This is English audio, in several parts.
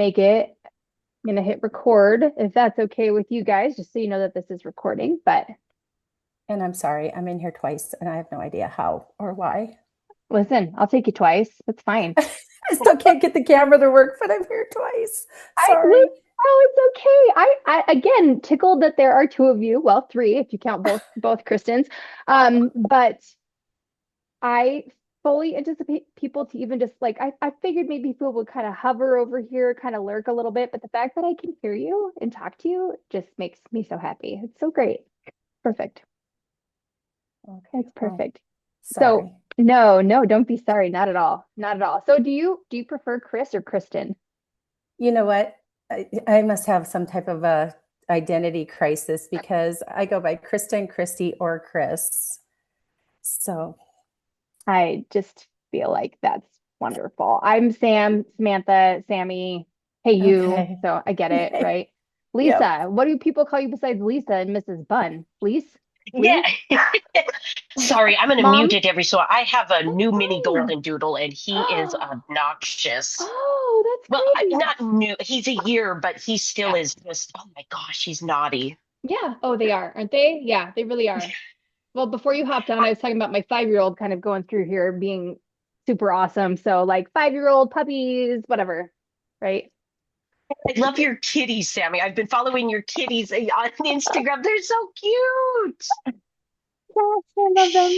make it. I'm gonna hit record if that's okay with you guys, just so you know that this is recording. But And I'm sorry, I'm in here twice and I have no idea how or why. listen, I'll take you twice. That's fine. I still can't get the camera to work, but I'm here twice. I look, Sorry. oh, it's okay. I again tickled that there are two of you. Well, three if you count both Kristens. But I fully anticipate people to even just like I figured maybe people would kind of hover over here, kind of lurk a little bit, but the fact that I can hear you and talk to you just makes me so happy. It's so great. Perfect. Okay. It's Well, perfect. So sorry. no, no, don't be sorry. Not at all. Not at all. So do you prefer Chris or Kristen? You know what? I must have some type of a identity crisis because I go by Kristen, Christy, or Chris. So, I just feel like that's wonderful. I'm Sam, Samantha, Sammy. Hey you. okay. So I get it, right? Yep. Lisa. What do people call you besides Lisa and Mrs. Bunn? Lise? Yeah. Lee? Sorry, I'm gonna mute Mom? it every so I have a That's new mini fine. golden doodle and he is obnoxious. Oh, that's Well, great. not new. He's a year, but he still is just, oh my gosh, he's naughty. Yeah. Oh, they are, aren't they? Yeah, they really are. Well, before you hopped on, I was talking about my 5-year-old kind of going through here being super awesome. So like 5-year-old puppies, whatever, right? I love your kitties, Sammy. I've been following your kitties on Instagram. They're so cute. Yes, I love them.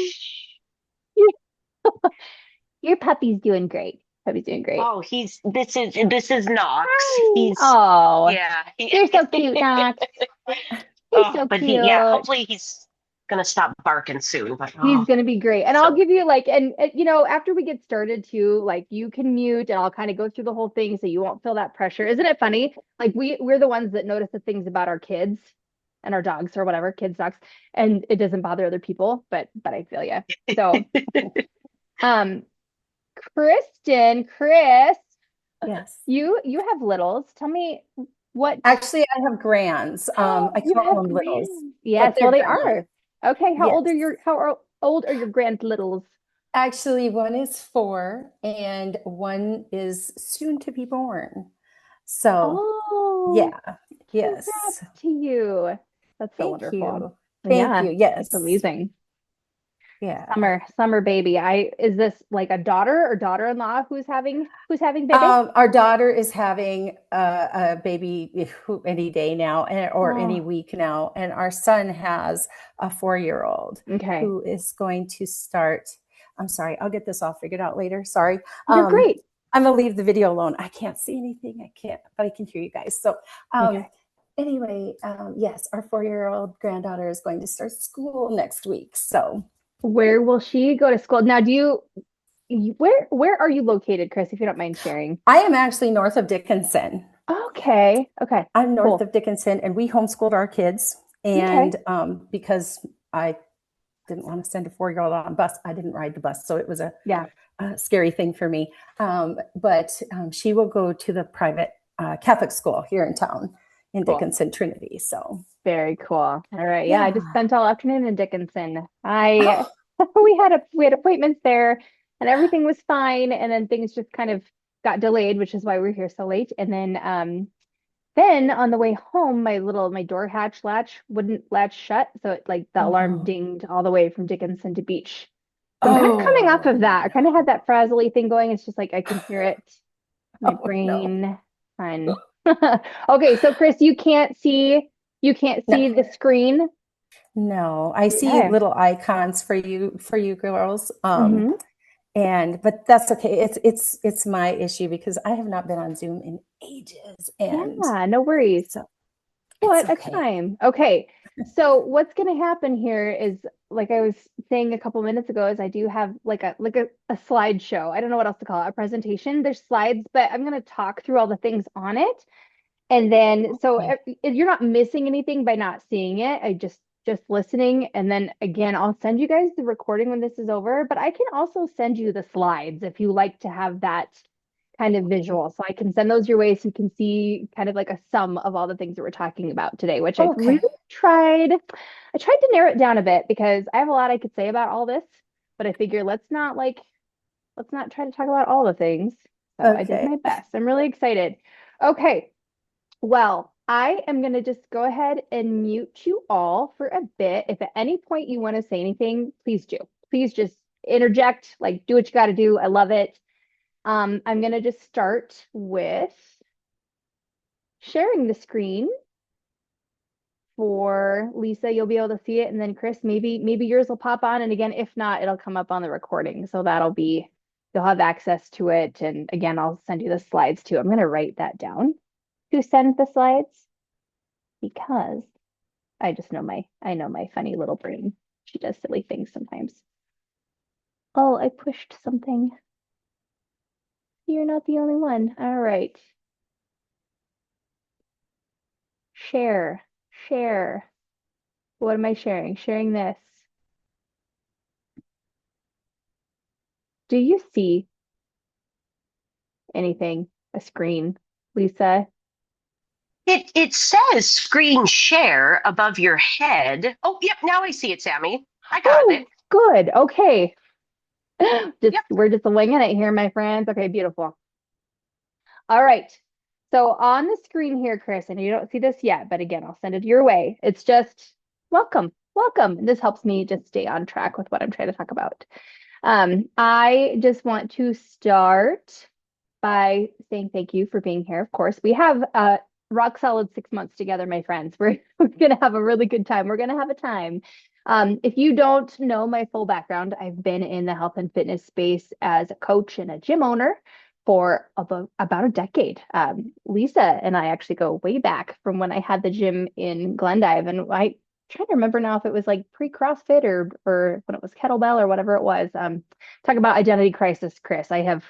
Your puppy's doing great. Puppy's doing great. Oh, this is Knox. Hi. Oh, Yeah. you're so cute, Knox. He's Oh, so but yeah, cute. hopefully he's gonna stop barking soon. But He's oh, gonna be great. And I'll so give you like, and you know, after we get started too, like you can mute and I'll kind of go through the whole thing so you won't feel that pressure. Isn't it funny? Like we're the ones that notice the things about our kids and our dogs or whatever, kids, dogs, and it doesn't bother other people, but I feel you. So, um, Chris, Yes. you have littles. Tell me what. Actually, I have grands. I You call have them littles, grands. but Yes, well they're they grands. are. Okay, Yes. how old are your grand littles? Actually, one is 4 and one is soon to be born. So, Oh, yeah, yes. congrats to you. That's so Thank wonderful. you. Thank Yeah, you. it's Yes. amazing. Yeah. Summer baby. Is this like a daughter or daughter-in-law who's having baby? Our daughter is having a baby any day now or any Oh, week now. And our son has a 4-year-old okay. who is going to start. I'm sorry, I'll get this all figured out later. Sorry. You're great. I'm gonna leave the video alone. I can't see anything. I can't, but I can hear you guys. So Okay. anyway, yes, our 4-year-old granddaughter is going to start school next week. So Where will she go to school? Now, where are you located, Chris, if you don't mind sharing? I am actually north of Dickinson. Okay. Okay. I'm north Cool. of Dickinson, and we homeschooled our kids. Okay. And because I didn't want to send a 4-year-old on a bus, I didn't ride the bus, so it was Yeah. a scary thing for me. But she will go to the private Catholic school here in town in Cool. Dickinson Trinity. So Very cool. All right. Yeah, I just yeah. spent all afternoon in Dickinson. I Oh, we had appointments there and everything was fine. And then things just kind of got delayed, which is why we're here so late. And then on the way home, my door latch wouldn't latch shut. So it like the alarm oh, dinged all the way from Dickinson to Beach. So I'm kind of coming off oh of that. I kind of had that frazzly thing going. It's just like I can hear it. My oh no, brain. Fun. Okay, so Chris, you can't see no. the screen. No, I see Okay. little icons for you girls. Hmm. But that's okay. It's my issue because I have not been on Zoom in ages, and Yeah, no worries. so it's What a okay. time. Okay. So what's going to happen here is like I was saying a couple minutes ago is I do have like a slideshow. I don't know what else to call it, a presentation. There's slides, but I'm going to talk through all the things on it. And then so Okay. if you're not missing anything by not seeing it, I just listening. And then again, I'll send you guys the recording when this is over, but I can also send you the slides if you like to have that kind of visual. So I can send those your way so you can see kind of like a sum of all the things that we're talking about today, which I've really Okay. tried. I tried to narrow it down a bit because I have a lot I could say about all this, but I figure let's not try to talk about all the things. So I did Okay. my best. I'm really excited. Okay. Well, I am going to just go ahead and mute you all for a bit. If at any point you want to say anything, please do. Please just interject, like do what you got to do. I love it. I'm going to just start with sharing the screen for Lisa. You'll be able to see it, and then Chris, maybe yours will pop on, and again, if not, it'll come up on the recording. So you'll have access to it. And again, I'll send you the slides too. I'm going to write that down to send the slides because I know my funny little brain. She does silly things sometimes. Oh, I pushed something. You're not the only one. All right. Share, share. What am I sharing? Sharing this. Do you see anything? A screen, Lisa? It says screen share above your head. Oh, yep, now I see it, Sammy. I got Oh, it. good. Okay. Yep. We're just winging it here, my friends. Okay, beautiful. All right. So on the screen here, Chris, and you don't see this yet, but again, I'll send it your way. It's just welcome, welcome. And this helps me just stay on track with what I'm trying to talk about. I just want to start by saying thank you for being here. Of course, we have rock solid 6 months together, my friends. We're gonna have a really good time. We're gonna have a time. If you don't know my full background, I've been in the health and fitness space as a coach and a gym owner for about a decade. Lisa and I actually go way back from when I had the gym in Glendive, and I trying to remember now if it was like pre-CrossFit or when it was kettlebell or whatever it was. Talk about identity crisis, Chris. I have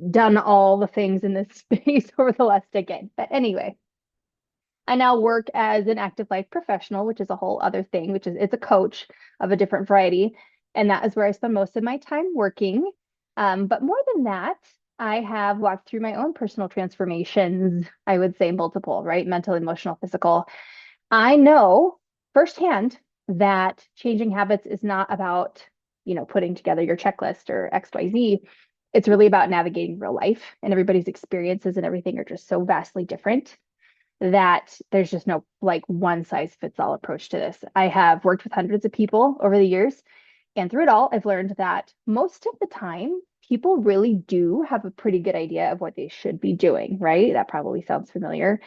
done all the things in this space over the last decade. But anyway, I now work as an active life professional, which is a whole other thing, which is it's a coach of a different variety. And that is where I spend most of my time working. But more than that, I have walked through my own personal transformations, I would say multiple, right? Mental, emotional, physical. I know firsthand that changing habits is not about, putting together your checklist or XYZ. It's really about navigating real life, and everybody's experiences and everything are just so vastly different that there's just no like one size fits all approach to this. I have worked with hundreds of people over the years, and through it all, I've learned that most of the time, people really do have a pretty good idea of what they should be doing, right? That probably sounds familiar.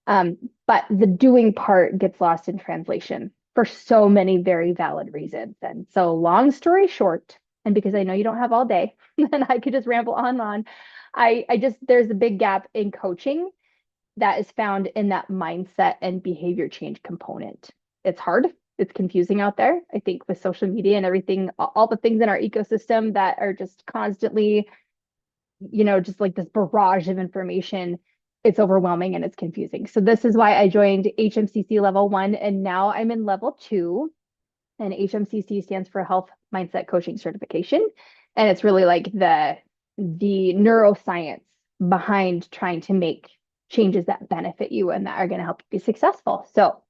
But the doing part gets lost in translation for so many very valid reasons. And so, long story short, and because I know you don't have all day, and I could just ramble on and on, I just, there's a big gap in coaching that is found in that mindset and behavior change component. It's hard. It's confusing out there. I think with social media and everything, all the things in our ecosystem that are just constantly, just like this barrage of information, it's overwhelming and it's confusing. So this is why I joined HMCC level 1, and now I'm in level 2. And HMCC stands for Health Mindset Coaching Certification. And it's really like the neuroscience behind trying to make changes that benefit you and that are going to help you be successful. So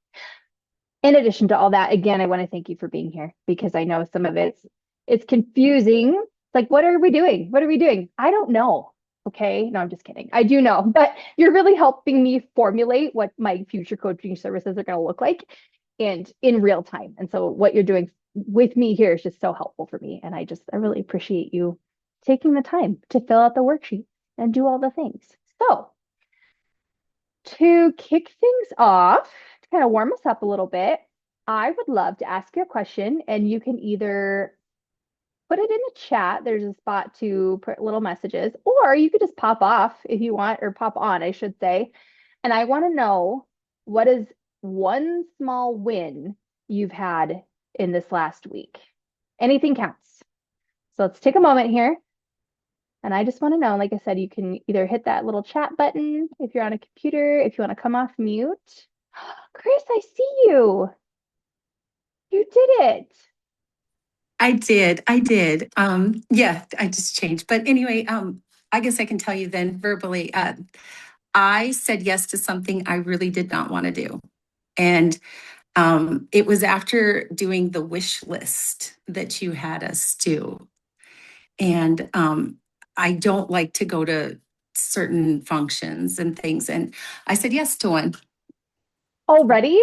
in addition to all that, again, I want to thank you for being here because I know some of it's confusing. Like, what are we doing? What are we doing? I don't know. Okay. No, I'm just kidding. I do know, but you're really helping me formulate what my future coaching services are going to look like and in real time. And so what you're doing with me here is just so helpful for me. And I really appreciate you taking the time to fill out the worksheet and do all the things. So to kick things off, to kind of warm us up a little bit, I would love to ask you a question, and you can either put it in the chat. There's a spot to put little messages, or you could just pop off if you want, or pop on, I should say. And I want to know, what is one small win you've had in this last week? Anything counts. So let's take a moment here. And I just want to know, like I said, you can either hit that little chat button if you're on a computer, if you want to come off mute. Chris, I see you. You did it. I did. I did. Yeah, I just changed. But anyway, I guess I can tell you then verbally. I said yes to something I really did not want to do. And it was after doing the wish list that you had us do. And I don't like to go to certain functions and things. And I said yes to one. Already?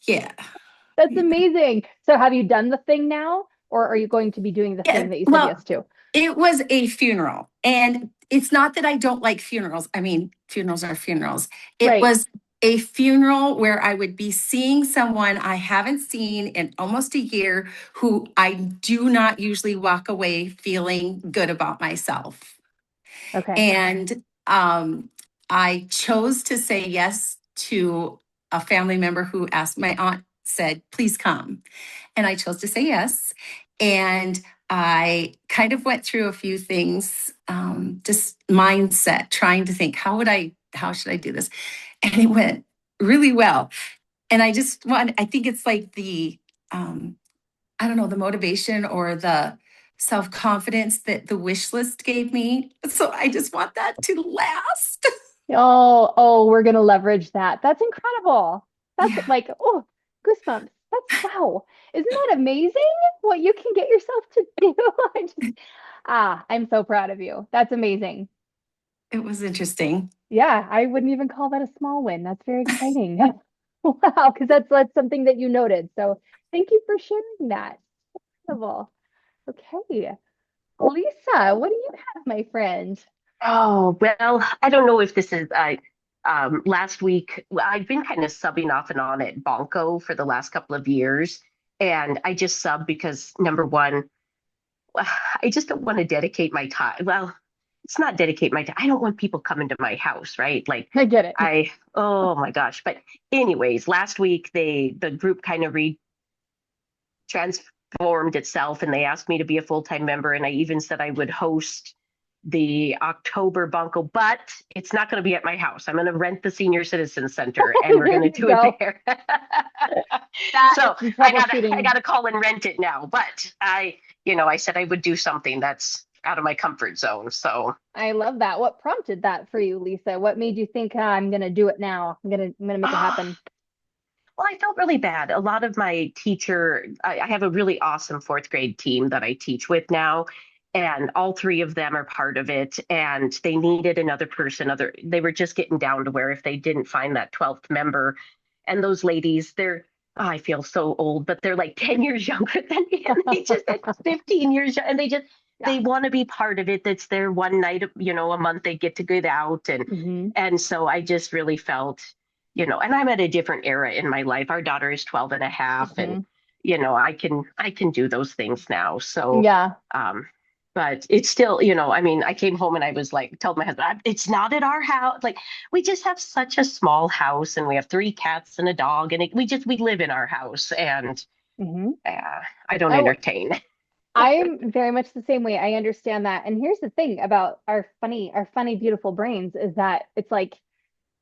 Yeah. That's amazing. So have you done the thing now, or are you going to be doing the Yeah. thing that you said Well, yes to? it was a funeral. And it's not that I don't like funerals. I mean, funerals are funerals. It Right. was a funeral where I would be seeing someone I haven't seen in almost a year who I do not usually walk away feeling good about myself. Okay. And I chose to say yes to a family member who asked, my aunt said, please come. And I chose to say yes. And I kind of went through a few things, just mindset, trying to think, how should I do this? And it went really well. And I think it's like um, I don't know, the motivation or the self confidence that the wish list gave me. So I just want that to last. Oh, we're gonna leverage that. That's incredible. That's Yeah, like, oh, goosebumps. That's wow. Isn't that amazing what you can get yourself to do? I just, I'm so proud of you. That's amazing. it was interesting. Yeah, I wouldn't even call that a small win. That's very exciting. Wow, because that's something that you noted. So thank you for sharing that. Incredible. Okay. Lisa, what do you have, my friend? Oh, well, I don't know if this is last week I've been kind of subbing off and on at Bonko for the last couple of years. And I just sub because number one, I just don't want to dedicate my time. Well, it's not dedicate my time. I don't want people coming to my house, right? Like I get it. oh my gosh. But anyways, last week the group kind of transformed itself and they asked me to be a full-time member. And I even said I would host the October Bunko, but it's not going to be at my house. I'm going to rent the senior citizen center and we're There going to you do it go. there. That So is some I troubleshooting. gotta call and rent it now. But I said I would do something that's out of my comfort zone. So I love that. What prompted that for you, Lisa? What made you think, I'm gonna do it now? I'm gonna make it uh, happen. well, I felt really bad. A lot of my I have a really awesome fourth grade team that I teach with now, and all three of them are part of it. And they needed another person. They were just getting down to where if they didn't find that 12th member, and those ladies, I feel so old, but they're like 10 years younger than me, and they just like 15 years, and Yeah. they want to be part of it. That's their one night, a month they get to get out, and Hmm. and so I just really felt and I'm at a different era in my life. Our daughter is 12 and a half, and Hmm. I can do those things now. So Yeah. um but it's still, I mean, I came home and I was like, told my husband, it's not at our house. Like, we just have such a small house and we have three cats and a dog, and we live in our house, and Hmm. I don't Oh, entertain. I'm very much the same way. I understand that. And here's the thing about our funny, beautiful brains is that it's like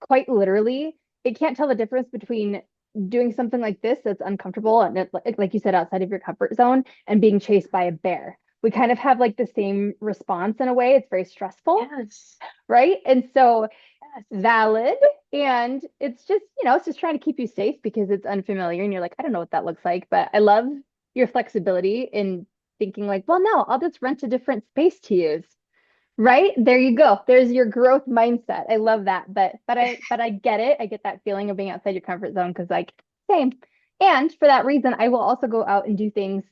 quite literally, it can't tell the difference between doing something like this that's uncomfortable and like you said, outside of your comfort zone and being chased by a bear. We kind of have like the same response in a way. It's very stressful, Yes. right? And so Yes. valid. And it's just trying to keep you safe because it's unfamiliar and you're like, I don't know what that looks like. But I love your flexibility in thinking like, well, no, I'll just rent a different space to use. Right? There you go. There's your growth mindset. I love that. But I get it. I get that feeling of being outside your comfort zone because like same. And for that reason, I will also go out and do things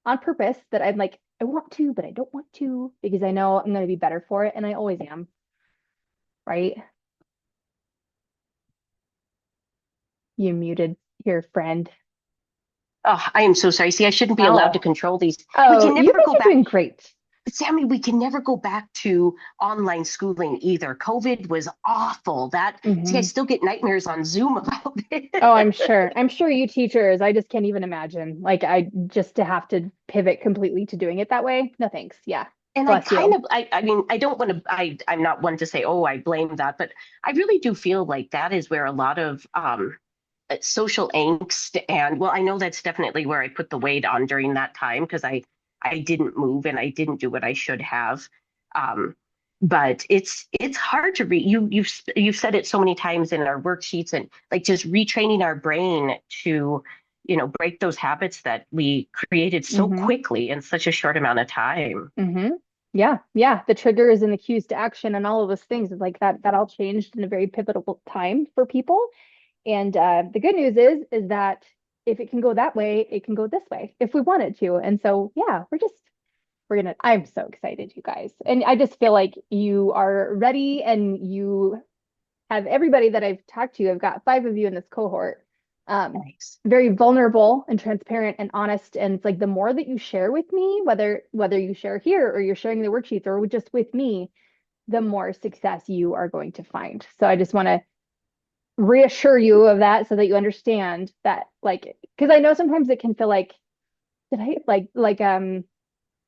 on purpose that I'm like, I want to, but I don't want to because I know I'm going to be better for it. And I always am. Right? You muted your friend. Oh, I am so sorry. See, I shouldn't be allowed to Oh, control these. We oh, can you never guys go are back. doing great. Sammy, we can never go back to online schooling either. COVID was awful. See, I Hmm. still get nightmares on Zoom about Oh, it. I'm sure. I'm sure you teachers, I just can't even imagine. Like I just to have to pivot completely to doing it that way. No thanks. Yeah. And Bless you. I mean, I don't want to, I'm not one to say, oh, I blame that, but I really do feel like that is where a lot of social angst and, well, I know that's definitely where I put the weight on during that time because I didn't move and I didn't do what I should have. Um, but it's hard to read. You've said it so many times in our worksheets, and like just retraining our brain to, break those habits that we created so Hmm. quickly in such a short amount of time. Hmm. Yeah, yeah. The triggers and the cues to action and all of those things is like that all changed in a very pivotal time for people. And the good news is that if it can go that way, it can go this way if we wanted to. And so yeah, I'm so excited, you guys. And I just feel like you are ready and you have everybody that I've talked to. I've got 5 of you in this cohort. Nice. Very vulnerable and transparent and honest. And it's like the more that you share with me, whether you share here or you're sharing the worksheets or just with me, the more success you are going to find. So I just want to reassure you of that so that you understand that, like, because I know sometimes it can feel like, did I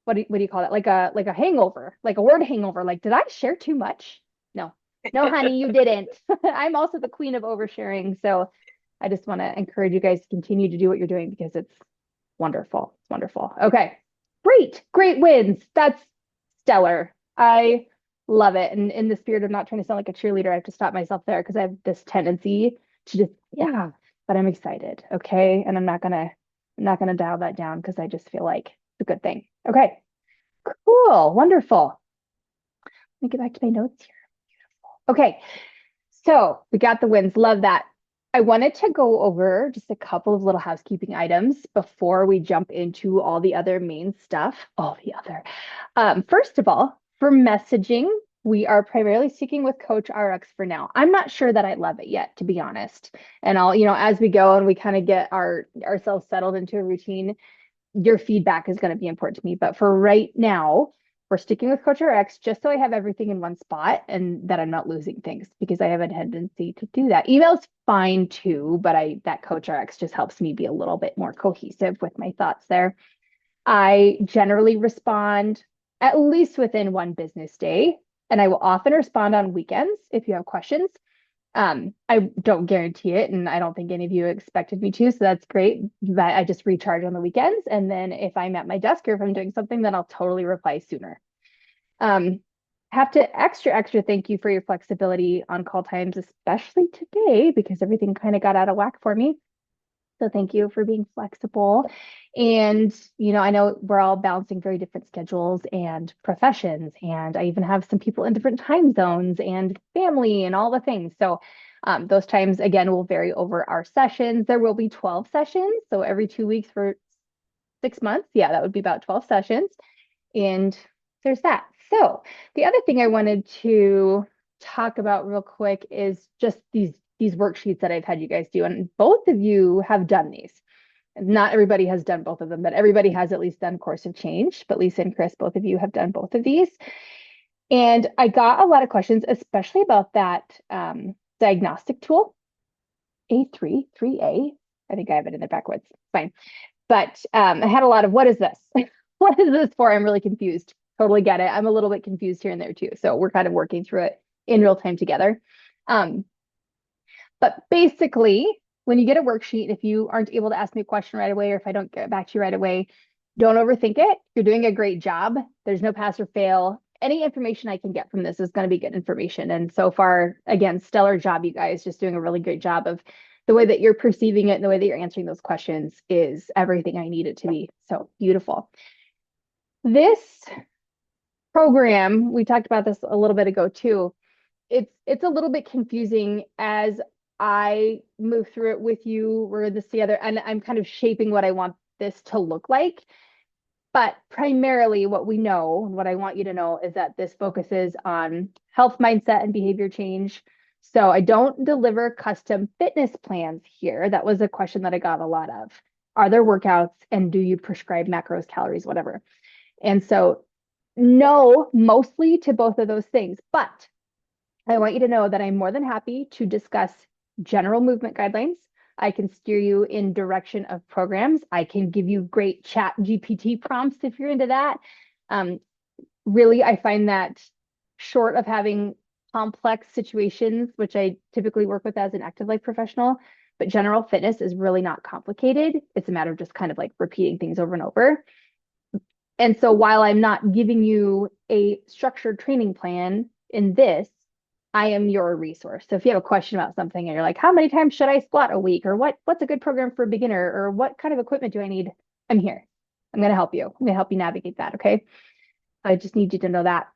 what do you call it? Like a hangover, like a word hangover. Like, did I share too much? No. No, honey, you didn't. I'm also the queen of oversharing. So I just want to encourage you guys to continue to do what you're doing because it's wonderful. It's wonderful. Okay. Great. Great wins. That's stellar. I love it. And in the spirit of not trying to sound like a cheerleader, I have to stop myself there because I have this tendency to just, yeah, but I'm excited. Okay. And I'm not gonna dial that down because I just feel like it's a good thing. Okay. Cool. Wonderful. Let me get back to my notes here. Okay. So we got the wins. Love that. I wanted to go over just a couple of little housekeeping items before we jump into all the other main stuff. All the other. First of all, for messaging, we are primarily sticking with Coach RX for now. I'm not sure that I love it yet, to be honest. And I'll, as we go and we kind of get ourselves settled into a routine, your feedback is going to be important to me. But for right now, we're sticking with Coach RX just so I have everything in one spot and that I'm not losing things because I have a tendency to do that. Email's fine too, but that Coach RX just helps me be a little bit more cohesive with my thoughts there. I generally respond at least within one business day, and I will often respond on weekends if you have questions. I don't guarantee it, and I don't think any of you expected me to, so that's great. But I just recharge on the weekends, and then if I'm at my desk or if I'm doing something, then I'll totally reply sooner. Um, have to extra thank you for your flexibility on call times, especially today because everything kind of got out of whack for me. So thank you for being flexible. And, I know we're all balancing very different schedules and professions, and I even have some people in different time zones and family and all the things. So those times, again, will vary over our sessions. There will be 12 sessions. So every 2 weeks for 6 months. Yeah, that would be about 12 sessions. And there's that. So the other thing I wanted to talk about real quick is just these worksheets that I've had you guys do. And both of you have done these. Not everybody has done both of them, but everybody has at least done Course of Change. But Lisa and Chris, both of you have done both of these. And I got a lot of questions, especially about that diagnostic tool, A3, 3A. I think I have it in there backwards. Fine. But I had a lot of, what is this? What is this for? I'm really confused. Totally get it. I'm a little bit confused here and there too. So we're kind of working through it in real time together. But basically, when you get a worksheet, if you aren't able to ask me a question right away, or if I don't get back to you right away, don't overthink it. You're doing a great job. There's no pass or fail. Any information I can get from this is going to be good information. And so far, again, stellar job, you guys, just doing a really great job of the way that you're perceiving it and the way that you're answering those questions is everything I need it to be. So beautiful. This program, we talked about this a little bit ago too. It's a little bit confusing as I move through it with you. We're this together, and I'm kind of shaping what I want this to look like. But primarily, what we know and what I want you to know is that this focuses on health mindset and behavior change. So I don't deliver custom fitness plans here. That was a question that I got a lot of. Are there workouts and do you prescribe macros, calories, whatever? And so no, mostly to both of those things. But I want you to know that I'm more than happy to discuss general movement guidelines. I can steer you in direction of programs. I can give you great chat GPT prompts if you're into that. Really, I find that short of having complex situations, which I typically work with as an active life professional, but general fitness is really not complicated. It's a matter of just kind of like repeating things over and over. And so while I'm not giving you a structured training plan in this, I am your resource. So if you have a question about something and you're like, how many times should I squat a week? Or what's a good program for a beginner? Or what kind of equipment do I need? I'm here. I'm going to help you. I'm going to help you navigate that. Okay. I just need you to know that.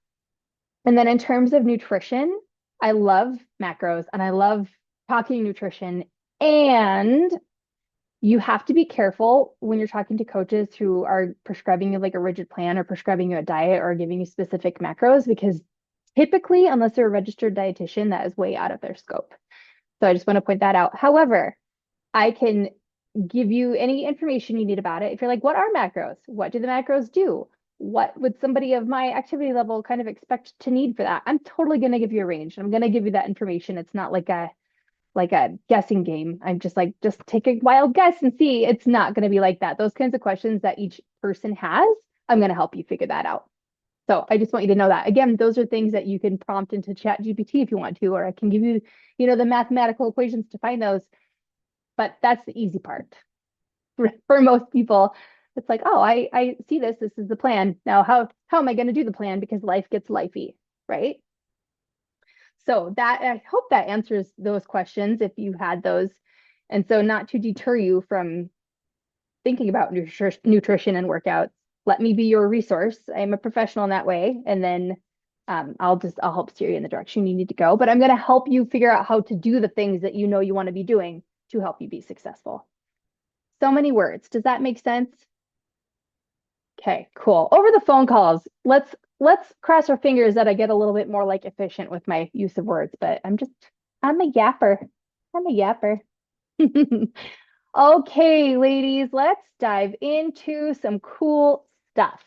And then in terms of nutrition, I love macros and I love talking nutrition. And you have to be careful when you're talking to coaches who are prescribing you like a rigid plan or prescribing you a diet or giving you specific macros, because typically, unless they're a registered dietitian, that is way out of their scope. So I just want to point that out. However, I can give you any information you need about it. If you're like, what are macros? What do the macros do? What would somebody of my activity level kind of expect to need for that? I'm totally going to give you a range. I'm going to give you that information. It's not like a guessing game. I'm just like, just take a wild guess and see. It's not going to be like that. Those kinds of questions that each person has, I'm going to help you figure that out. So I just want you to know that. Again, those are things that you can prompt into ChatGPT if you want to, or I can give you, the mathematical equations to find those. But that's the easy part. For most people, it's like, oh, I see this. This is the plan. Now, how am I going to do the plan? Because life gets lifey, right? So that, I hope that answers those questions if you had those. And so not to deter you from thinking about nutrition and workouts, let me be your resource. I'm a professional in that way. And then I'll help steer you in the direction you need to go. But I'm going to help you figure out how to do the things that you know you want to be doing to help you be successful. So many words. Does that make sense? Okay, cool. Over the phone calls, let's cross our fingers that I get a little bit more like efficient with my use of words, but I'm a yapper. I'm a yapper. Okay, ladies, let's dive into some cool stuff.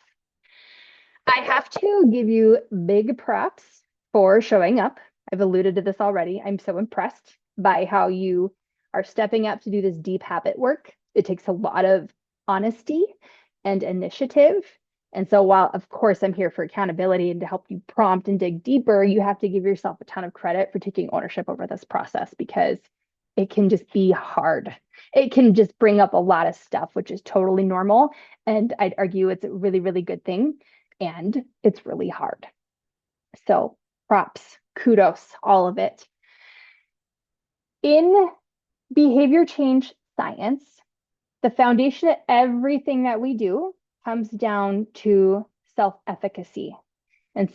I have to give you big props for showing up. I've alluded to this already. I'm so impressed by how you are stepping up to do this deep habit work. It takes a lot of honesty and initiative. And so while, of course, I'm here for accountability and to help you prompt and dig deeper, you have to give yourself a ton of credit for taking ownership over this process, because it can just be hard. It can just bring up a lot of stuff, which is totally normal. And I'd argue it's a really, really good thing. And it's really hard. So props, kudos, all of it. In behavior change science, the foundation of everything that we do comes down to self-efficacy. And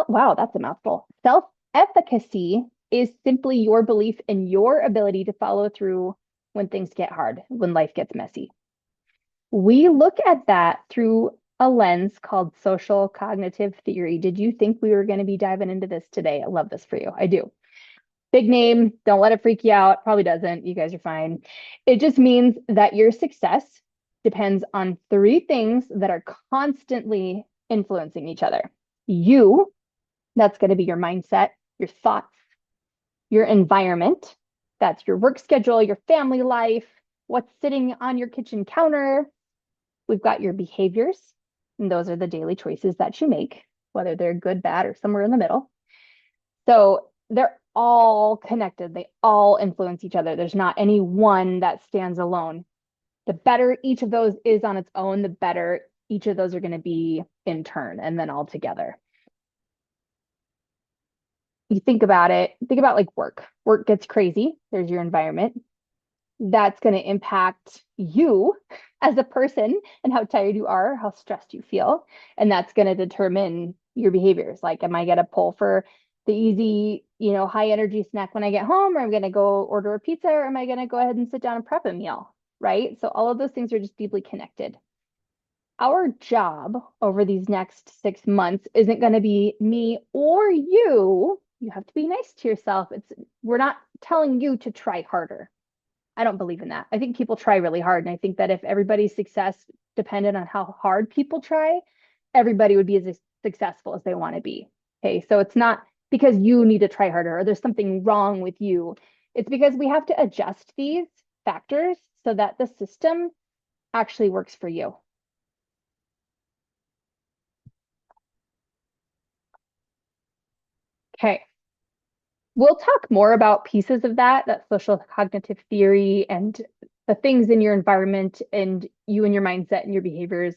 wow, that's a mouthful. Self-efficacy is simply your belief in your ability to follow through when things get hard, when life gets messy. We look at that through a lens called social cognitive theory. Did you think we were going to be diving into this today? I love this for you. I do. Big name, don't let it freak you out. Probably doesn't. You guys are fine. It just means that your success depends on three things that are constantly influencing each other. You, that's going to be your mindset, your thoughts, your environment, that's your work schedule, your family life, what's sitting on your kitchen counter. We've got your behaviors, and those are the daily choices that you make, whether they're good, bad, or somewhere in the middle. So they're all connected. They all influence each other. There's not any one that stands alone. The better each of those is on its own, the better each of those are going to be in turn and then all together. You think about it, think about like work. Work gets crazy. There's your environment. That's going to impact you as a person and how tired you are, how stressed you feel. And that's going to determine your behaviors. Like, am I going to pull for the easy, high energy snack when I get home, or I'm going to go order a pizza, or am I going to go ahead and sit down and prep a meal, right? So all of those things are just deeply connected. Our job over these next 6 months isn't going to be me or you. You have to be nice to yourself. We're not telling you to try harder. I don't believe in that. I think people try really hard. And I think that if everybody's success depended on how hard people try, everybody would be as successful as they want to be. Okay, so it's not because you need to try harder or there's something wrong with you. It's because we have to adjust these factors so that the system actually works for you. Okay. We'll talk more about pieces of that social cognitive theory and the things in your environment and you and your mindset and your behaviors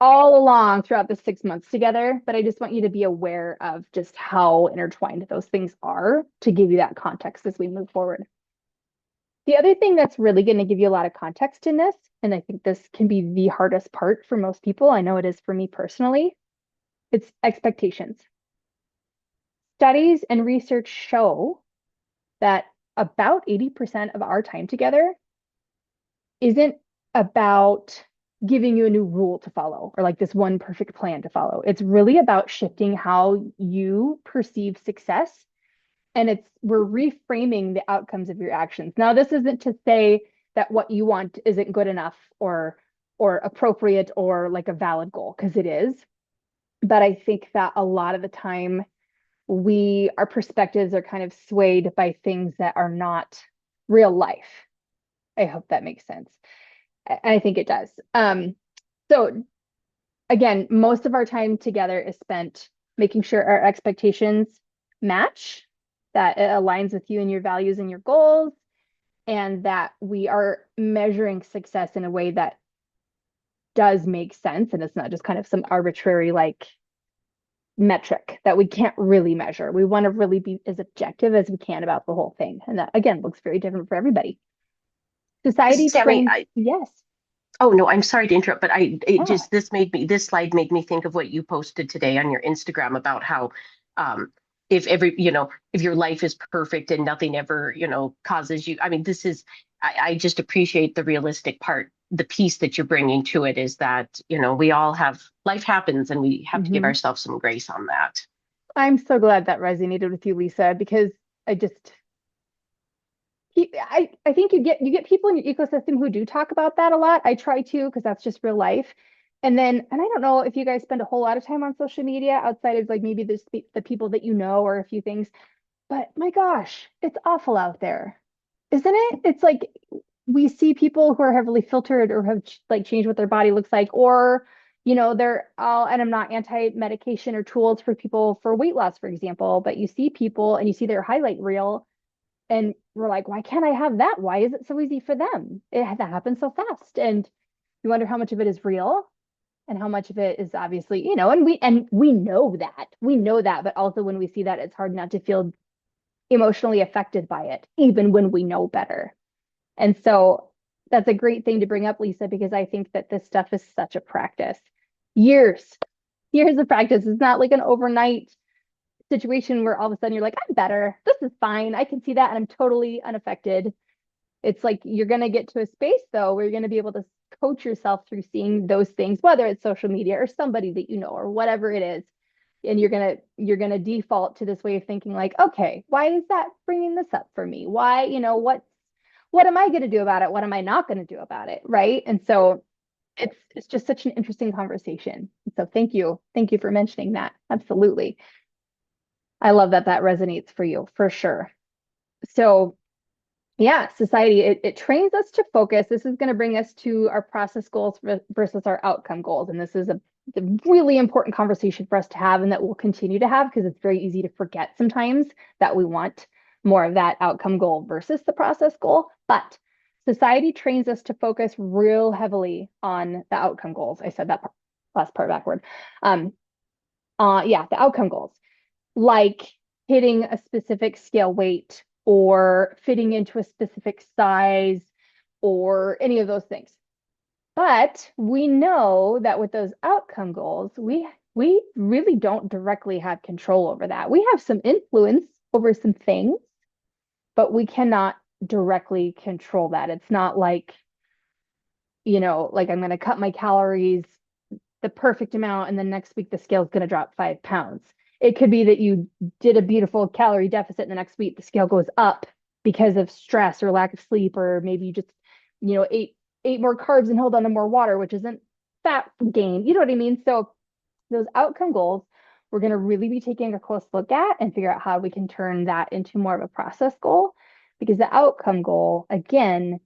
all along throughout the 6 months together. But I just want you to be aware of just how intertwined those things are to give you that context as we move forward. The other thing that's really going to give you a lot of context in this, and I think this can be the hardest part for most people, I know it is for me personally, It's expectations. Studies and research show that about 80% of our time together isn't about giving you a new rule to follow or like this one perfect plan to follow. It's really about shifting how you perceive success, and we're reframing the outcomes of your actions. Now, this isn't to say that what you want isn't good enough or appropriate or like a valid goal, because it is. But I think that a lot of the time our perspectives are kind of swayed by things that are not real life. I hope that makes sense. I think it does. So again, most of our time together is spent making sure our expectations match, that it aligns with you and your values and your goals, and that we are measuring success in a way that does make sense. And it's not just kind of some arbitrary like metric that we can't really measure. We want to really be as objective as we can about the whole thing. And that again looks very different for everybody. Society Sammy, trains, yes. oh no, I'm sorry to interrupt, but Yeah. this slide made me think of what you posted today on your Instagram about how, if if your life is perfect and nothing ever, causes you, I mean, I just appreciate the realistic part. The piece that you're bringing to it is that, we all life happens and we have to give ourselves some grace on that. I'm so glad that resonated with you, Lisa, because I just I think you get people in your ecosystem who do talk about that a lot. I try to because that's just real life. And I don't know if you guys spend a whole lot of time on social media outside of like maybe the people that you know or a few things, but my gosh, it's awful out there, isn't it? It's like we see people who are heavily filtered or have like changed what their body looks like, or they're all, and I'm not anti-medication or tools for people for weight loss, for example, but you see people and you see their highlight reel and we're like, why can't I have that? Why is it so easy for them? That happens so fast. And you wonder how much of it is real and how much of it is obviously, and we know that. We know that, but also when we see that, it's hard not to feel emotionally affected by it, even when we know better. And so that's a great thing to bring up, Lisa, because I think that this stuff is such a practice. Years, years of practice. It's not like an overnight situation where all of a sudden you're like, I'm better. This is fine. I can see that and I'm totally unaffected. It's like you're going to get to a space though where you're going to be able to coach yourself through seeing those things, whether it's social media or somebody that you know or whatever it is. And you're going to default to this way of thinking like, okay, why is that bringing this up for me? Why, what am I going to do about it? What am I not going to do about it? Right? And so it's just such an interesting conversation. So thank you. Thank you for mentioning that. Absolutely. I love that resonates for you for sure. So yeah, society, it trains us to focus. This is going to bring us to our process goals versus our outcome goals. And this is a really important conversation for us to have and that we'll continue to have because it's very easy to forget sometimes that we want more of that outcome goal versus the process goal. But society trains us to focus real heavily on the outcome goals. I said that last part backward. Yeah, the outcome goals, like hitting a specific scale weight or fitting into a specific size or any of those things. But we know that with those outcome goals, we really don't directly have control over that. We have some influence over some things, but we cannot directly control that. It's not like, like I'm going to cut my calories the perfect amount and then next week the scale is going to drop 5 pounds. It could be that you did a beautiful calorie deficit and the next week the scale goes up because of stress or lack of sleep, or maybe you just, ate more carbs and held on to more water, which isn't fat gain. You know what I mean? So those outcome goals, we're going to really be taking a close look at and figure out how we can turn that into more of a process goal, because the outcome goal, again,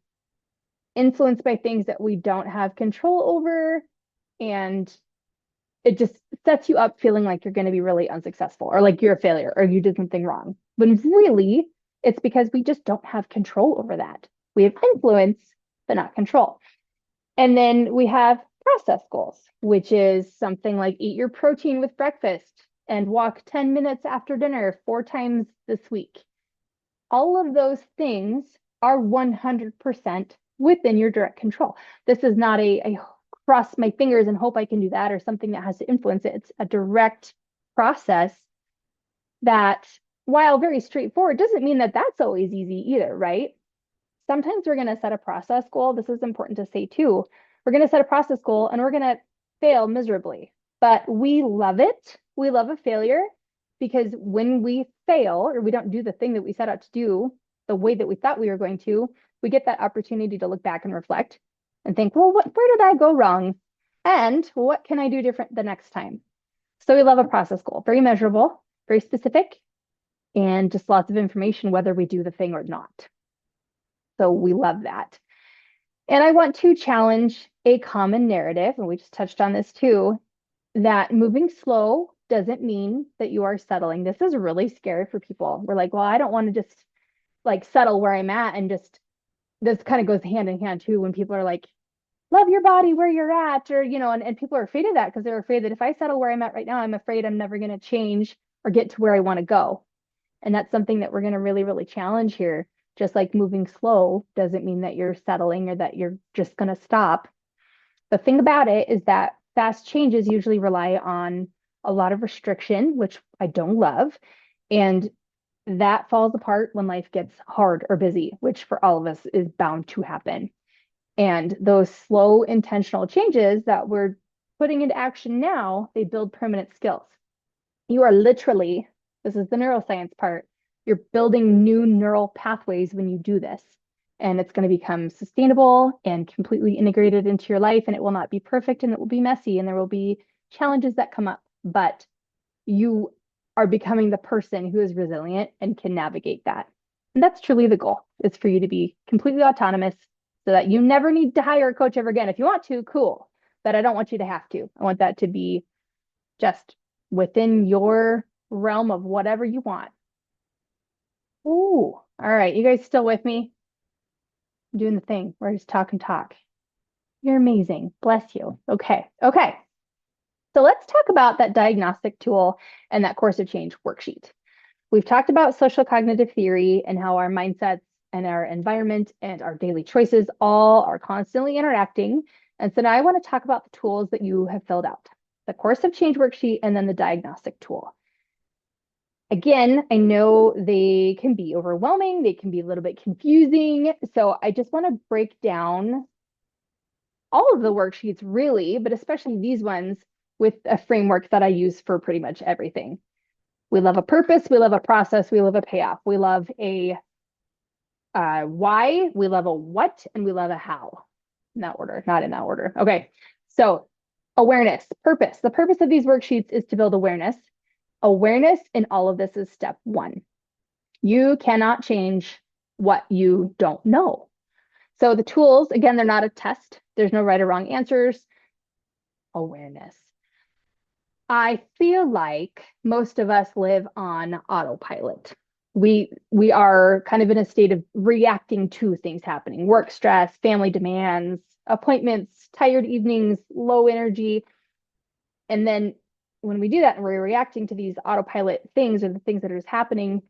influenced by things that we don't have control over, and it just sets you up feeling like you're going to be really unsuccessful or like you're a failure or you did something wrong. When really, it's because we just don't have control over that. We have influence, but not control. And then we have process goals, which is something like eat your protein with breakfast and walk 10 minutes after dinner 4 times this week. All of those things are 100% within your direct control. This is not a cross my fingers and hope I can do that, or something that has to influence it. It's a direct process that, while very straightforward, doesn't mean that that's always easy either, right? Sometimes we're going to set a process goal. This is important to say too. We're going to set a process goal and we're going to fail miserably, but we love it. We love a failure because when we fail or we don't do the thing that we set out to do the way that we thought we were going to, we get that opportunity to look back and reflect and think, well, where did I go wrong? And what can I do different the next time? So we love a process goal, very measurable, very specific, and just lots of information, whether we do the thing or not. So we love that. And I want to challenge a common narrative, and we just touched on this too, that moving slow doesn't mean that you are settling. This is really scary for people. We're like, well, I don't want to just like settle where I'm at, and just, this kind of goes hand in hand too when people are like, love your body where you're at, or and people are afraid of that because they're afraid that if I settle where I'm at right now, I'm afraid I'm never going to change or get to where I want to go. And that's something that we're going to really, really challenge here. Just like moving slow doesn't mean that you're settling or that you're just going to stop. The thing about it is that fast changes usually rely on a lot of restriction, which I don't love. And that falls apart when life gets hard or busy, which for all of us is bound to happen. And those slow, intentional changes that we're putting into action now, they build permanent skills. You are literally, this is the neuroscience part, you're building new neural pathways when you do this. And it's going to become sustainable and completely integrated into your life. And it will not be perfect, and it will be messy, and there will be challenges that come up. But you are becoming the person who is resilient and can navigate that. And that's truly the goal, is for you to be completely autonomous so that you never need to hire a coach ever again. If you want to, cool. But I don't want you to have to. I want that to be just within your realm of whatever you want. Ooh, all right. You guys still with me? I'm doing the thing where I just talk and talk. You're amazing. Bless you. Okay. Okay. So let's talk about that diagnostic tool and that course of change worksheet. We've talked about social cognitive theory and how our mindsets and our environment and our daily choices all are constantly interacting. And so now I want to talk about the tools that you have filled out, the course of change worksheet, and then the diagnostic tool. Again, I know they can be overwhelming. They can be a little bit confusing. So I just want to break down all of the worksheets really, but especially these ones with a framework that I use for pretty much everything. We love a purpose, we love a process, we love a payoff, we love a why, we love a what, and we love a how. In that order, not in that order. Okay, so awareness, purpose. The purpose of these worksheets is to build awareness. Awareness in all of this is step one. You cannot change what you don't know. So the tools, again, they're not a test. There's no right or wrong answers. Awareness. I feel like most of us live on autopilot. We are kind of in a state of reacting to things happening, work stress, family demands, appointments, tired evenings, low energy. And then when we do that and we're reacting to these autopilot things or the things that are just happening,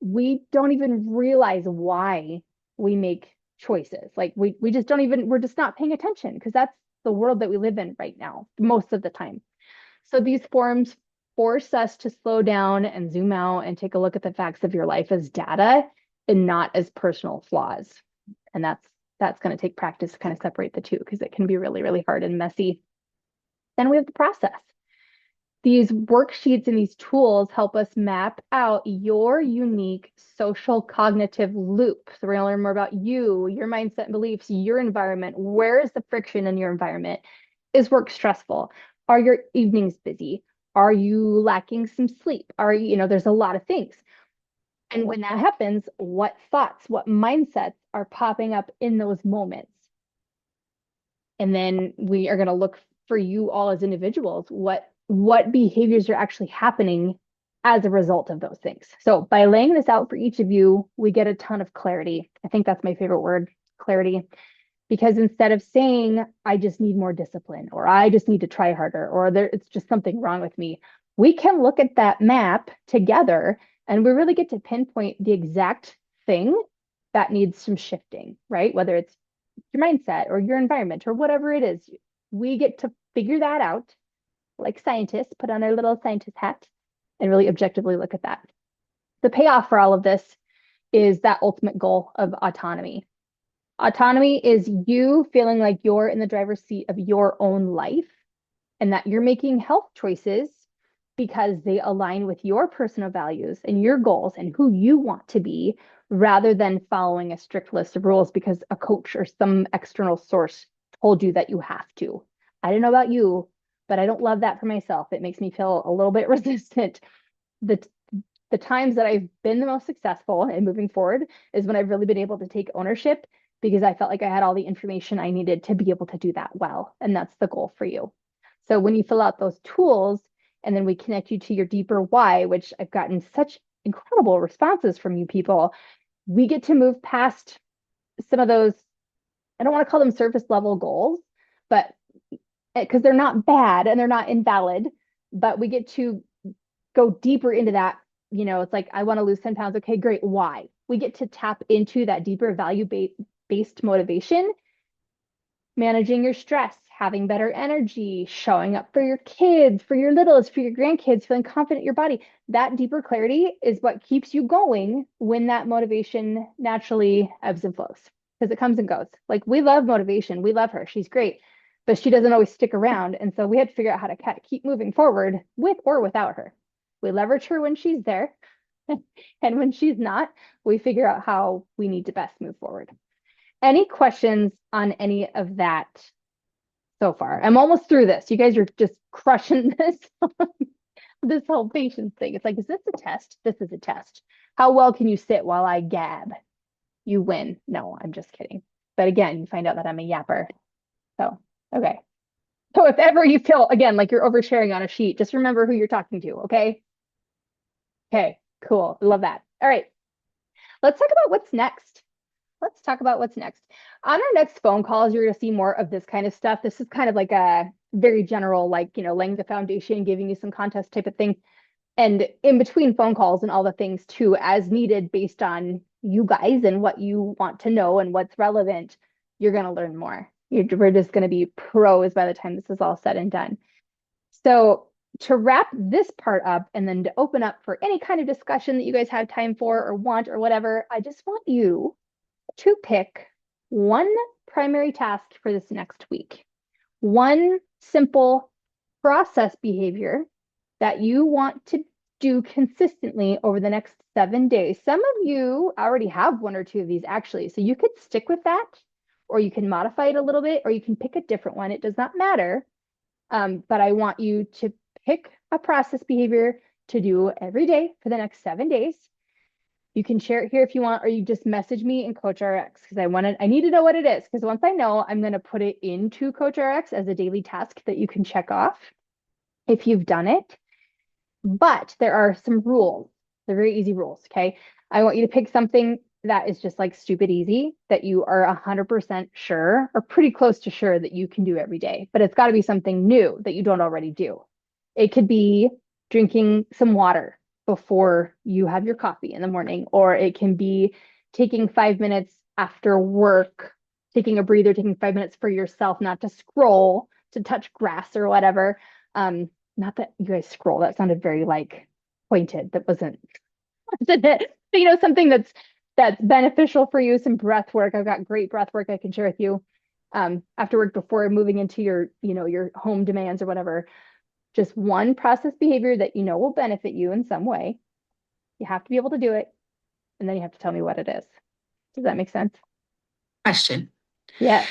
we don't even realize why we make choices. Like we just don't even, we're just not paying attention because that's the world that we live in right now, most of the time. So these forms force us to slow down and zoom out and take a look at the facts of your life as data and not as personal flaws. And that's going to take practice to kind of separate the two because it can be really, really hard and messy. Then we have the process. These worksheets and these tools help us map out your unique social cognitive loop. So we're going to learn more about you, your mindset and beliefs, your environment. Where is the friction in your environment? Is work stressful? Are your evenings busy? Are you lacking some sleep? There's a lot of things. And when that happens, what thoughts, what mindsets are popping up in those moments? And then we are going to look for you all as individuals, what behaviors are actually happening as a result of those things. So by laying this out for each of you, we get a ton of clarity. I think that's my favorite word, clarity. Because instead of saying, I just need more discipline, or I just need to try harder, or it's just something wrong with me, we can look at that map together and we really get to pinpoint the exact thing that needs some shifting, right? Whether it's your mindset or your environment or whatever it is, we get to figure that out like scientists, put on our little scientist hat and really objectively look at that. The payoff for all of this is that ultimate goal of autonomy. Autonomy is you feeling like you're in the driver's seat of your own life and that you're making health choices because they align with your personal values and your goals and who you want to be, rather than following a strict list of rules because a coach or some external source told you that you have to. I don't know about you, but I don't love that for myself. It makes me feel a little bit resistant. The times that I've been the most successful in moving forward is when I've really been able to take ownership because I felt like I had all the information I needed to be able to do that well. And that's the goal for you. So when you fill out those tools and then we connect you to your deeper why, which I've gotten such incredible responses from you people, we get to move past some of those, I don't want to call them surface level goals, but because they're not bad and they're not invalid, but we get to go deeper into that. You know, it's like, I want to lose 10 pounds. Okay, great. Why? We get to tap into that deeper value-based motivation, managing your stress, having better energy, showing up for your kids, for your littles, for your grandkids, feeling confident in your body. That deeper clarity is what keeps you going when that motivation naturally ebbs and flows, because it comes and goes. Like, we love motivation. We love her. She's great, but she doesn't always stick around. And so we had to figure out how to keep moving forward with or without her. We leverage her when she's there. And when she's not, we figure out how we need to best move forward. Any questions on any of that so far? I'm almost through this. You guys are just crushing this, this whole patience thing. It's like, is this a test? This is a test. How well can you sit while I gab? You win. No, I'm just kidding. But again, you find out that I'm a yapper. So, okay. So if ever you feel, again, like you're oversharing on a sheet, just remember who you're talking to, okay? Okay, cool. Love that. All right. Let's talk about what's next. Let's talk about what's next. On our next phone calls, you're going to see more of this kind of stuff. This is kind of like a very general, like, you know, laying the foundation, giving you some context type of thing. And in between phone calls and all the things too, as needed based on you guys and what you want to know and what's relevant, you're going to learn more. We're just going to be pros by the time this is all said and done. So to wrap this part up and then to open up for any kind of discussion that you guys have time for or want or whatever, I just want you to pick one primary task for this next week. One simple process behavior that you want to do consistently over the next 7 days. Some of you already have one or two of these actually, so you could stick with that, or you can modify it a little bit, or you can pick a different one. It does not matter. But I want you to pick a process behavior to do every day for the next 7 days. You can share it here if you want, or you just message me in CoachRx because I need to know what it is. Because once I know, I'm going to put it into CoachRx as a daily task that you can check off if you've done it. But there are some rules. They're very easy rules. Okay. I want you to pick something that is just like stupid easy that you are 100% sure or pretty close to sure that you can do every day. But it's got to be something new that you don't already do. It could be drinking some water before you have your coffee in the morning, or it can be taking 5 minutes after work, taking a breather, taking 5 minutes for yourself, not to scroll, to touch grass or whatever. Not that you guys scroll. That sounded very like pointed. That wasn't it? But, you know, something that's beneficial for you, some breath work. I've got great breath work I can share with you after work before moving into your, you know, your home demands or whatever. Just one process behavior that you know will benefit you in some way. You have to be able to do it. And then you have to tell me what it is. Does that make sense? Question. Yeah.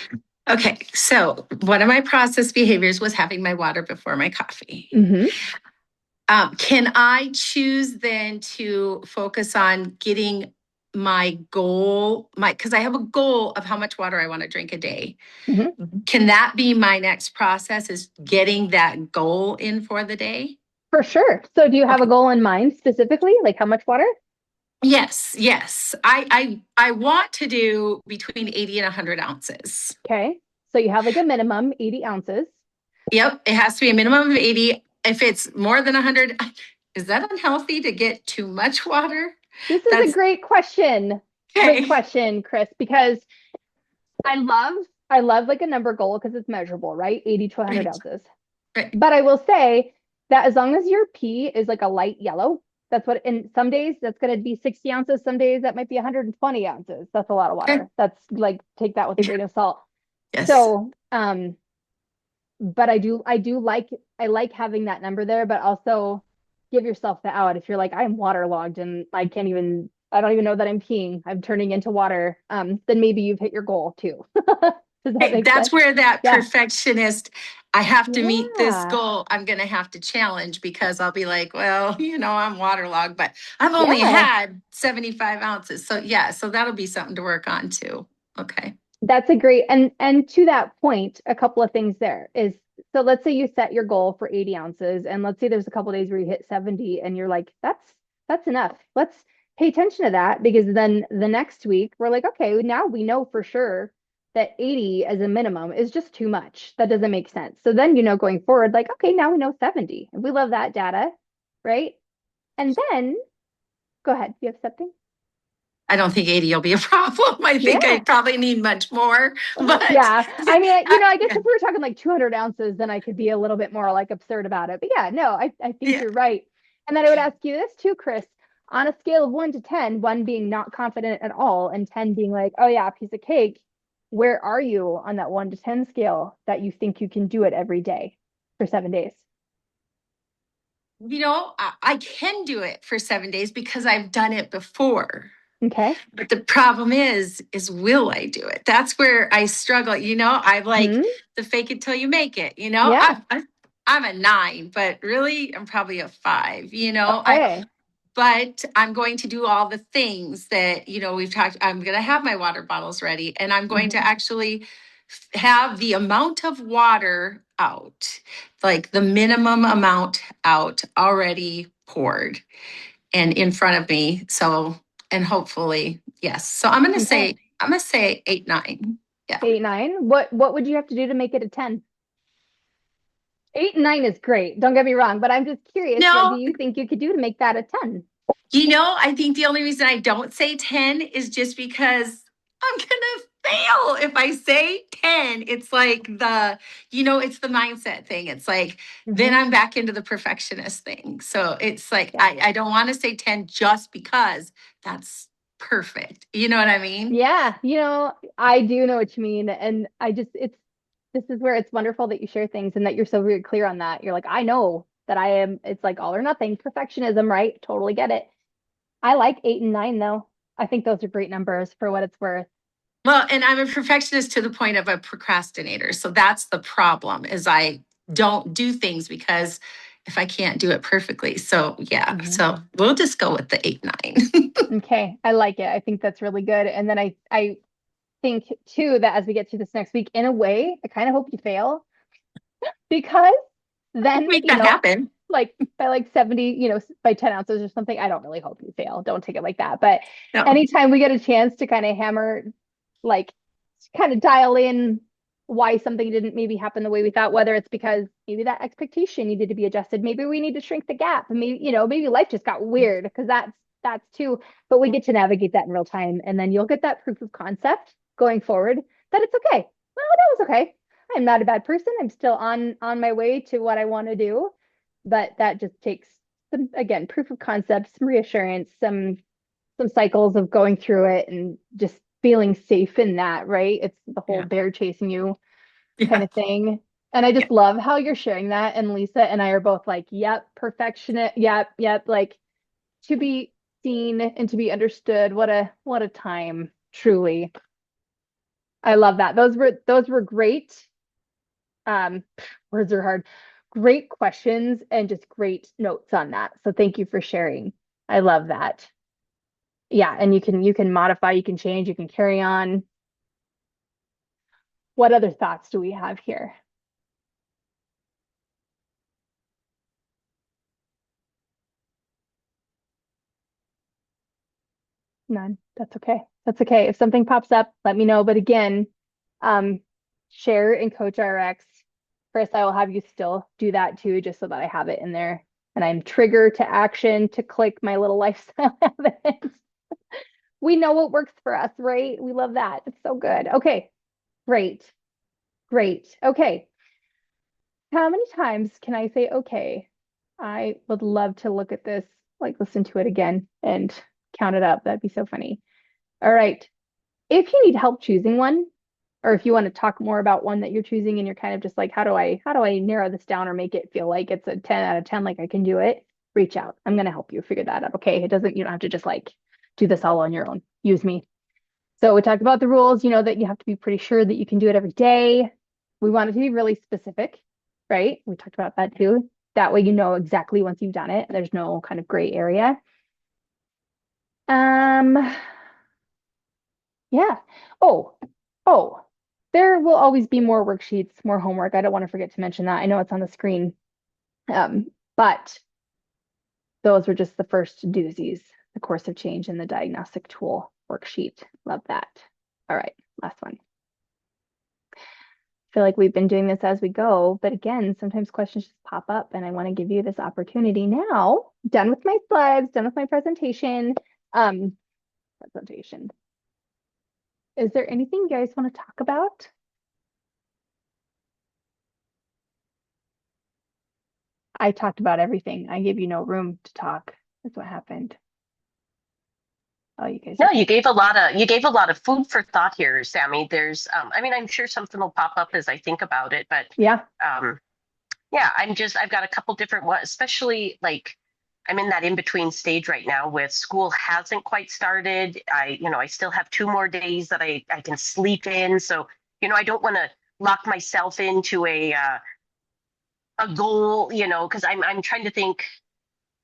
Okay, so one of my process behaviors was having my water before my coffee. Mm-hmm. Can I choose then to focus on getting my goal, because I have a goal of how much water I want to drink a day. Mm-hmm. Can that be my next process, is getting that goal in for the day? For sure. So do you have a goal in mind specifically, like how much water? Yes. I want to do between 80 and 100 ounces. Okay. So you have like a minimum 80 ounces. Yep. It has to be a minimum of 80. If it's more than 100, is that unhealthy to get too much water? This is a great question. Okay. Great question, Chris, because I love I love like a number goal because it's measurable, right? 80 to 100 Right. ounces. Right. But I will say that as long as your pee is like a light yellow, that's what, and some days that's going to be 60 ounces. Some days that might be 120 ounces. That's a lot of Okay. water. That's like, take that with a Yeah. grain of salt. Yes. So, but I like having that number there, but also give yourself the out. If you're like, I'm waterlogged and I don't even know that I'm peeing, I'm turning into water, then maybe you've hit your goal too. Does that Hey, make that's sense? where that Yeah. perfectionist, I have to meet this Yeah. goal. I'm going to have to challenge because I'll be like, well, I'm waterlogged, but I've only Yeah. had 75 ounces. So yeah, so that'll be something to work on too. Okay. That's a great, and to that point, a couple of things there is, so let's say you set your goal for 80 ounces, and let's say there's a couple of days where you hit 70 and you're like, that's enough. Let's pay attention to that, because then the next week we're like, okay, now we know for sure that 80 as a minimum is just too much. That doesn't make sense. So then, going forward, like, okay, now we know 70. We love that data, right? And then go ahead. You have something? I don't think 80 will be a problem. I think I Yeah. probably need much more, but Yeah. I mean, I guess yeah, if we were talking like 200 ounces, then I could be a little bit more like absurd about it. But yeah, no, I think yeah. you're right. And then I would ask you this too, Chris, on a scale of 1 to 10, one being not confident at all, and 10 being like, oh yeah, piece of cake. Where are you on that 1 to 10 scale that you think you can do it every day for 7 days? I can do it for 7 days because I've done it before. Okay. But the problem is will I do it? That's where I struggle. I like Hmm. the fake it till you make it. Yeah. I'm a 9, but really I'm probably a 5. Okay. But I'm going to do all the things that, we've talked. I'm going to have my water bottles ready, and I'm going to Hmm. actually have the amount of water out, like the minimum amount out already poured and in front of me. So, and hopefully, yes. So Okay. I'm going to say 8, 9. Yeah. 8, 9. What would you have to do to make it a 10? 8 and 9 is great. Don't get me wrong, but I'm just curious, what do No, you think you could do to make that a 10? I think the only reason I don't say 10 is just because I'm going to fail. If I say 10, it's like it's the mindset thing. It's like, then Hmm. I'm back into the perfectionist thing. So it's like, Yeah. I don't want to say 10 just because that's perfect. You know what I mean? Yeah, I do know what you mean. And this is where it's wonderful that you share things and that you're so very clear on that. You're like, I know that it's like all or nothing, perfectionism, right? Totally get it. I like 8 and 9 though. I think those are great numbers for what it's worth. Well, and I'm a perfectionist to the point of a procrastinator. So that's the problem is I don't do things because if I can't do it perfectly. So yeah, Hmm. so we'll just go with the 8, 9. Okay, I like it. I think that's really good. And then I think too that as we get through this next week, in a way, I kind of hope you fail, because then, Make that happen. like by like 70, by 10 ounces or something, I don't really hope you fail. Don't take it like that. But No. anytime we get a chance to kind of hammer, like kind of dial in why something didn't maybe happen the way we thought, whether it's because maybe that expectation needed to be adjusted, maybe we need to shrink the gap, and maybe life just got weird, because that's too, but we get to navigate that in real time, and then you'll get that proof of concept going forward that it's okay. Well, that was okay. I'm not a bad person. I'm still on my way to what I want to do, but that just takes some, again, proof of concept, some reassurance, some cycles of going through it and just feeling safe in that, right? It's the whole Yeah. bear chasing you kind Yeah. of thing. And I Yeah. just love how you're sharing that. And Lisa and I are both like, yep, perfectionist. Yep, yep. Like, to be seen and to be understood. What a time, truly. I love that. Those were great. Um, words are hard. Great questions and just great notes on that. So thank you for sharing. I love that. Yeah, and you can modify, you can change, you can carry on. What other thoughts do we have here? None. That's okay. That's okay. If something pops up, let me know. But again, um, share in Coach RX. Chris, I will have you still do that too, just so that I have it in there. And I'm trigger to action to click my little lifestyle habits. We know what works for us, right? We love that. It's so good. Okay. Great. Great. Okay. How many times can I say okay? I would love to look at this, like listen to it again and count it up. That'd be so funny. All right. If you need help choosing one, or if you want to talk more about one that you're choosing and you're kind of just like, how do I narrow this down or make it feel like it's a 10 out of 10, like I can do it, reach out. I'm going to help you figure that out. Okay. You don't have to just like do this all on your own. Use me. So we talked about the rules, that you have to be pretty sure that you can do it every day. We want it to be really specific, right? We talked about that too. That way you know exactly once you've done it. There's no kind of gray area. Um, yeah. Oh, oh, there will always be more worksheets, more homework. I don't want to forget to mention that. I know it's on the screen. But those were just the first doozies, the course of change and the diagnostic tool worksheet. Love that. All right, last one. Feel like we've been doing this as we go, but again, sometimes questions just pop up and I want to give you this opportunity now. Done with my slides, done with my presentation. Presentation. Is there anything you guys want to talk about? I talked about everything. I gave you no room to talk. That's what happened. Oh, you guys. No, you gave a lot of food for thought here, Sammy. I mean, I'm sure something will pop up as I think about it, but Yeah. um, yeah, I've got a couple different ones, especially like I'm in that in between stage right now with school hasn't quite started. I still have 2 more days that I can sleep in. So, I don't want to lock myself into a goal, because I'm trying to think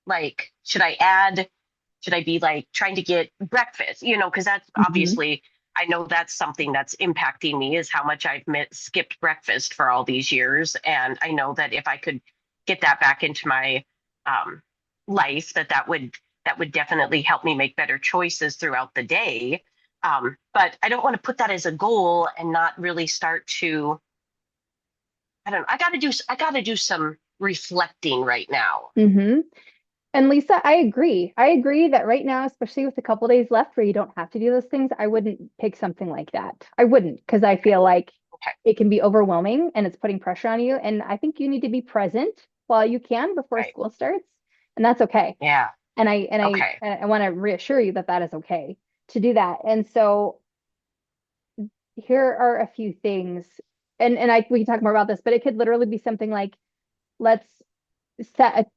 like, should I be like trying to get breakfast, because that's Mhm. obviously, I know that's something that's impacting me is how much skipped breakfast for all these years. And I know that if I could get that back into my um, life, that would definitely help me make better choices throughout the day. But I don't want to put that as a goal and not really start to, I don't know, I got to do some reflecting right now. Mhm. And Lisa, I agree. I agree that right now, especially with a couple days left where you don't have to do those things, I wouldn't pick something like that. I wouldn't, because I feel like Okay. it can be overwhelming and it's putting pressure on you. And I think you need to be present while you can before Right. school starts. And that's okay. Yeah. And I and I Okay. I want to reassure you that that is okay to do that. And so here are a few things, and we can talk more about this, but it could literally be something like, let's set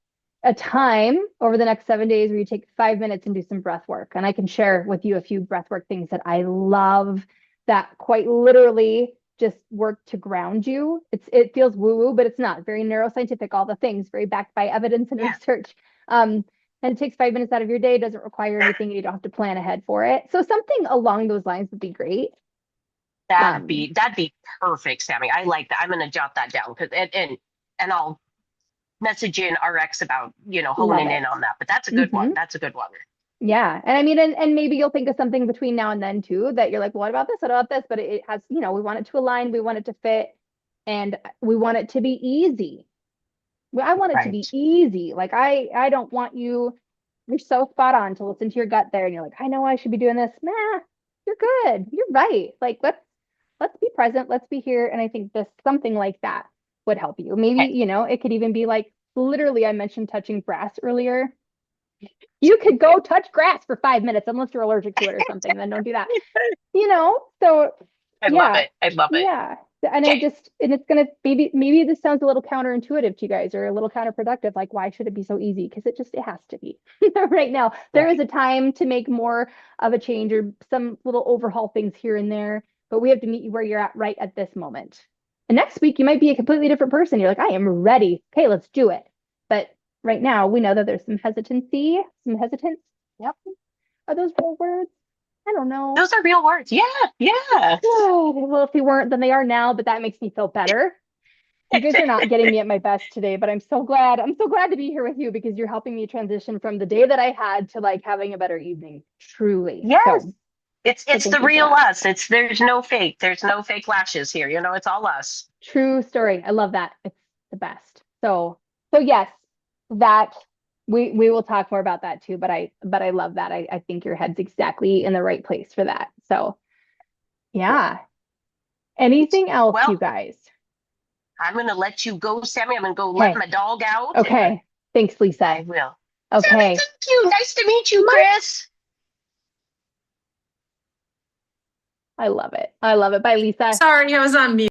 a time over the next 7 days where you take 5 minutes and do some breath work. And I can share with you a few breath work things that I love that quite literally just work to ground you. It feels woo-woo, but it's not. Very neuroscientific, all the things, very backed by evidence and Yeah. research. Um, and it takes 5 minutes out of your day, doesn't require anything, you don't have to plan ahead for it. So something along those lines would be great. That'd Um, be that'd be perfect, Sammy. I like that. I'm gonna jot that down because and I'll message in RX about Love honing in it. on that. But that's a good one. Hmm. That's a good one. Yeah. And I mean, and maybe you'll think of something between now and then too that you're like, well, what about this? What about this? But it has, we want it to align, we want it to fit, and we want it to be easy. I want it to be Right. easy. Like I don't want you're so spot on to listen to your gut there and you're like, I know I should be doing this. Nah, you're good. You're right. Like let's be present, let's be here. And I think this something like that would help you. Maybe, Okay. it could even be like literally I mentioned touching grass earlier. You could go touch grass for 5 minutes unless you're allergic to it or something, then don't do that. So I love yeah, it. I love it. yeah. And Okay. it's gonna maybe this sounds a little counterintuitive to you guys or a little counterproductive. Like, why should it be so easy? Because it has to be. Right now. There is Right. a time to make more of a change or some little overhaul things here and there, but we have to meet you where you're at right at this moment. And next week you might be a completely different person. You're like, I am ready. Okay, let's do it. But right now we know that there's some hesitancy, some hesitance. Yep. Are those real words? I don't know. Those are real words. Yeah. Yeah. Oh, well, if they weren't, then they are now, but that makes me feel better. You guys are not getting me at my best today, but I'm so glad. I'm so glad to be here with you because you're helping me transition from the day that I had to like having a better evening, truly. Yes. So It's thank the you for real that. us. There's no fake. There's no fake lashes here. It's all us. True story. I love that. It's the best. So yes, that we will talk more about that too, but I love that. I think your head's exactly in the right place for that. So yeah. Anything else, Well, you guys? I'm going to let you go, Sammy. I'm going to go let Okay. my dog out. Okay. Thanks, I Lisa. will. Okay. Sammy, thank you. Nice to meet you, Chris. I love it. I love it. Bye, Lisa. Sorry, I was on mute.